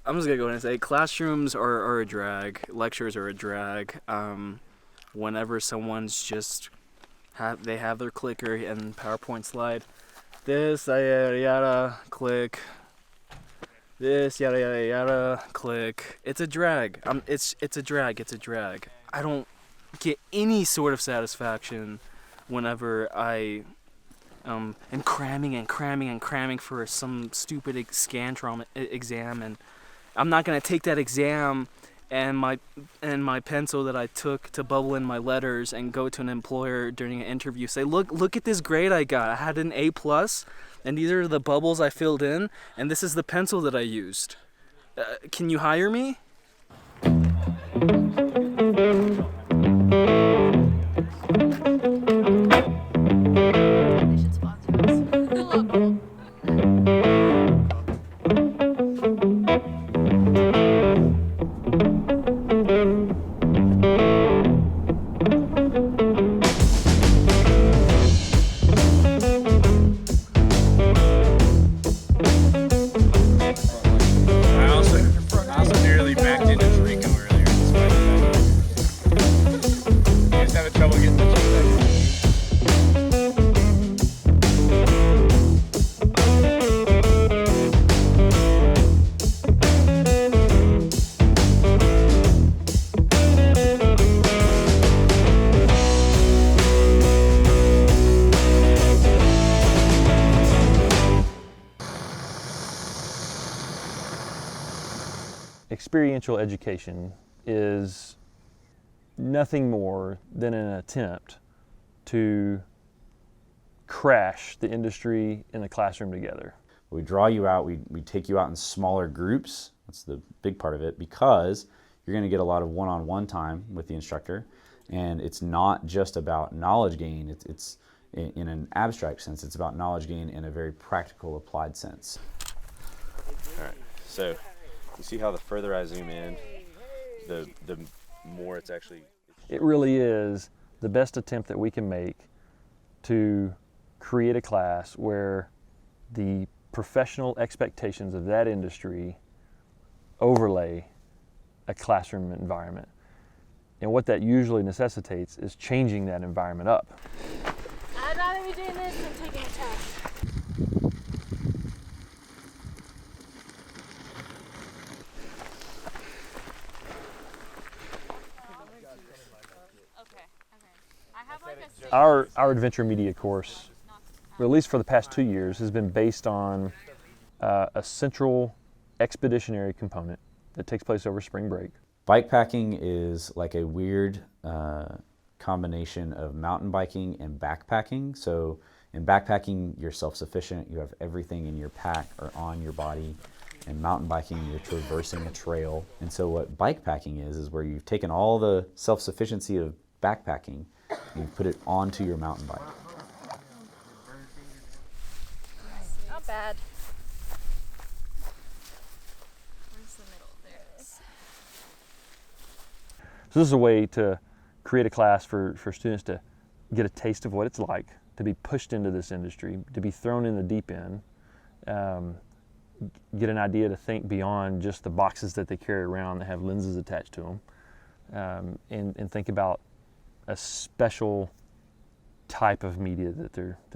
I'm just gonna go ahead and say classrooms are a drag, lectures are a drag. Whenever someone's just they have their clicker and PowerPoint slide, this yada yada click, this yada yada yada click. It's a drag. It's a drag. It's a drag. I don't get any sort of satisfaction whenever I am cramming and cramming and cramming for some stupid Scantron exam, and I'm not gonna take that exam and my pencil that I took to bubble in my letters and go to an employer during an interview, say, look at this grade I got. I had an A plus, and these are the bubbles I filled in, and this is the pencil that I used. Can you hire me? They should sponsor us. I also nearly backed into Rico earlier. Despite the fact that just having trouble getting the Experiential education is nothing more than an attempt to crash the industry and the classroom together. We draw you out, we take you out in smaller groups. That's the big part of it, because you're going to get a lot of one-on-one time with the instructor, and it's not just about knowledge gain. It's in an abstract sense, it's about knowledge gain in a very practical, applied sense. All right, so you see how the further I zoom in, the more it's actually... It really is the best attempt that we can make to create a class where the professional expectations of that industry overlay a classroom environment. And what that usually necessitates is changing that environment up. I'd rather be doing this than taking a test. Our adventure media course, at least for the past 2 years, has been based on a central expeditionary component that takes place over spring break. Bikepacking is like a weird combination of mountain biking and backpacking. So in backpacking, you're self-sufficient, you have everything in your pack or on your body. And mountain biking, you're traversing a trail. And so what bikepacking is where you've taken all the self-sufficiency of backpacking, you put it onto your mountain bike. Not bad. Where's the middle? There it is. So this is a way to create a class for students to get a taste of what it's like to be pushed into this industry, to be thrown in the deep end, get an idea to think beyond just the boxes that they carry around that have lenses attached to them, and think about a special type of media that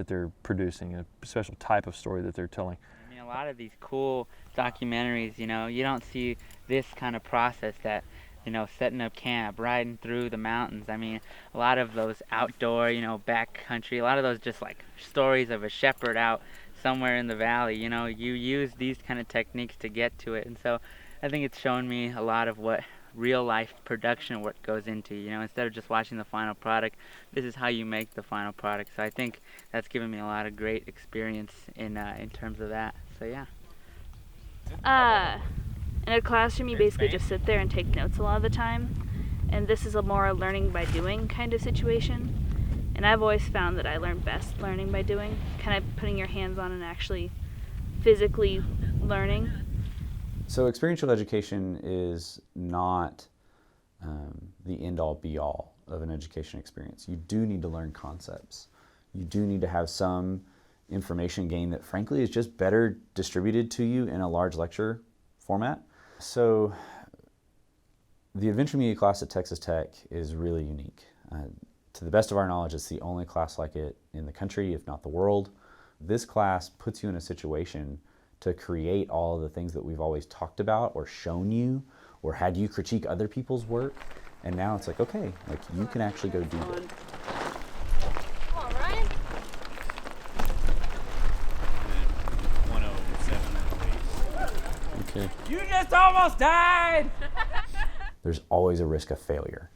they're producing, a special type of story that they're telling. I mean, a lot of these cool documentaries, you know, you don't see this kind of process that, you know, setting up camp, riding through the mountains. I mean, a lot of those outdoor, you know, backcountry, a lot of those just like stories of a shepherd out somewhere in the valley. You know, you use these kind of techniques to get to it. And so I think it's shown me a lot of what real life production work goes into. You know, instead of just watching the final product, this is how you make the final product. So I think that's given me a lot of great experience in terms of that. So yeah. In a classroom, you basically just sit there and take notes a lot of the time, and this is a more learning by doing kind of situation. And I've always found that I learn best learning by doing, kind of putting your hands on and actually physically learning. So experiential education is not the end-all be-all of an education experience. You do need to learn concepts. You do need to have some information gain that frankly is just better distributed to you in a large lecture format. So the adventure media class at Texas Tech is really unique. To the best of our knowledge, it's the only class like it in the country, if not the world. This class puts you in a situation to create all of the things that we've always talked about or shown you or had you critique other people's work. And now it's like, okay, like you can actually go do that. Come on, Ryan. 107. Okay. You just almost died! There's always a risk of failure.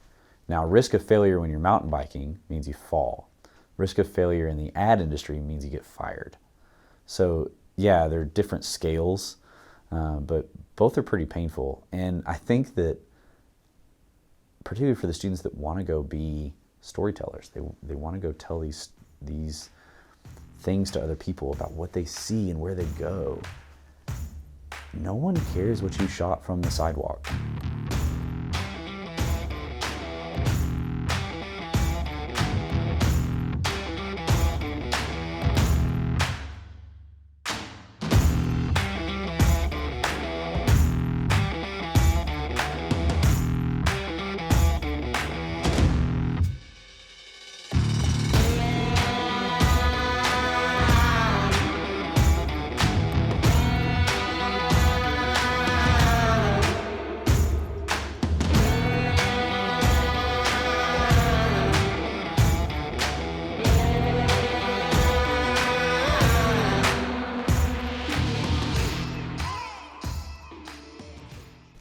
Now, risk of failure when you're mountain biking means you fall. Risk of failure in the ad industry means you get fired. So yeah, there are different scales, but both are pretty painful. And I think that particularly for the students that want to go be storytellers, they want to go tell these things to other people about what they see and where they go. No one cares what you shot from the sidewalk.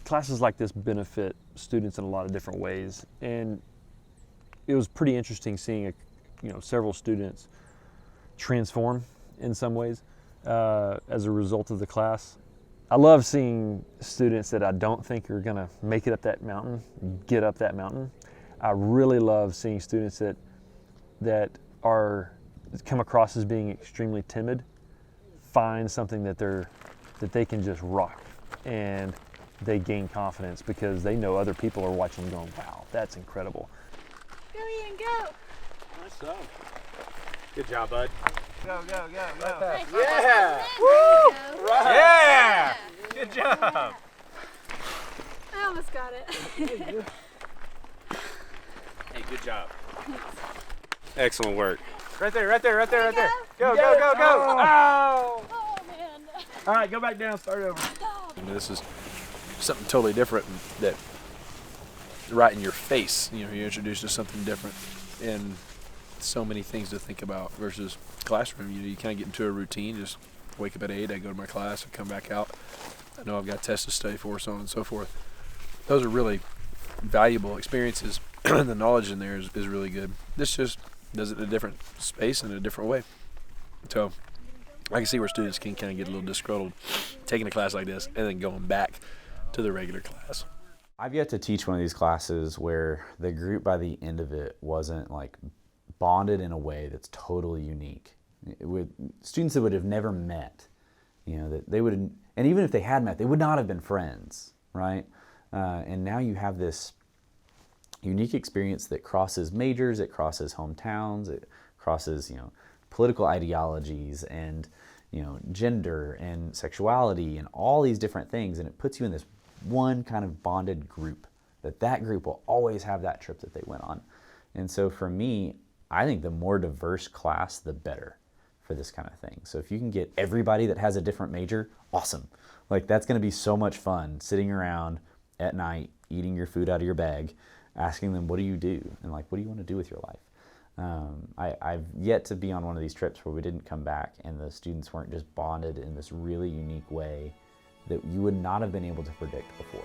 Classes like this benefit students in a lot of different ways, and it was pretty interesting seeing several students transform in some ways as a result of the class. I love seeing students that I don't think are gonna make it up that mountain, get up that mountain. I really love seeing students that come across as being extremely timid, find something that they can just rock, and they gain confidence because they know other people are watching going, wow, that's incredible. Go, Ian, go. Nice job. Good job, bud. Go. Yeah! Woo! Right. Yeah! Good job. I almost got it. Hey, good job. Excellent work. Right there. Go. Oh! Oh, man. All right, go back down, start over. And this is something totally different that right in your face, you're introduced to something different and so many things to think about versus classroom. You kind of get into a routine, just wake up at 8, I go to my class, I come back out. I know I've got tests to study for, so on and so forth. Those are really valuable experiences. The knowledge in there is really good. This just does it in a different space and in a different way. So I can see where students can kind of get a little disgruntled taking a class like this and then going back to the regular class. I've yet to teach one of these classes where the group by the end of it wasn't like bonded in a way that's totally unique. With students that would have never met, that they would, and even if they had met, they would not have been friends, right? And now you have this unique experience that crosses majors, it crosses hometowns, it crosses, political ideologies and, gender and sexuality and all these different things, and it puts you in this one kind of bonded group that group will always have that trip that they went on. And so for me, I think the more diverse class, the better for this kind of thing. So if you can get everybody that has a different major, awesome. Like that's going to be so much fun sitting around at night, eating your food out of your bag, asking them, what do you do? And like, what do you want to do with your life? I've yet to be on one of these trips where we didn't come back and the students weren't just bonded in this really unique way that you would not have been able to predict before.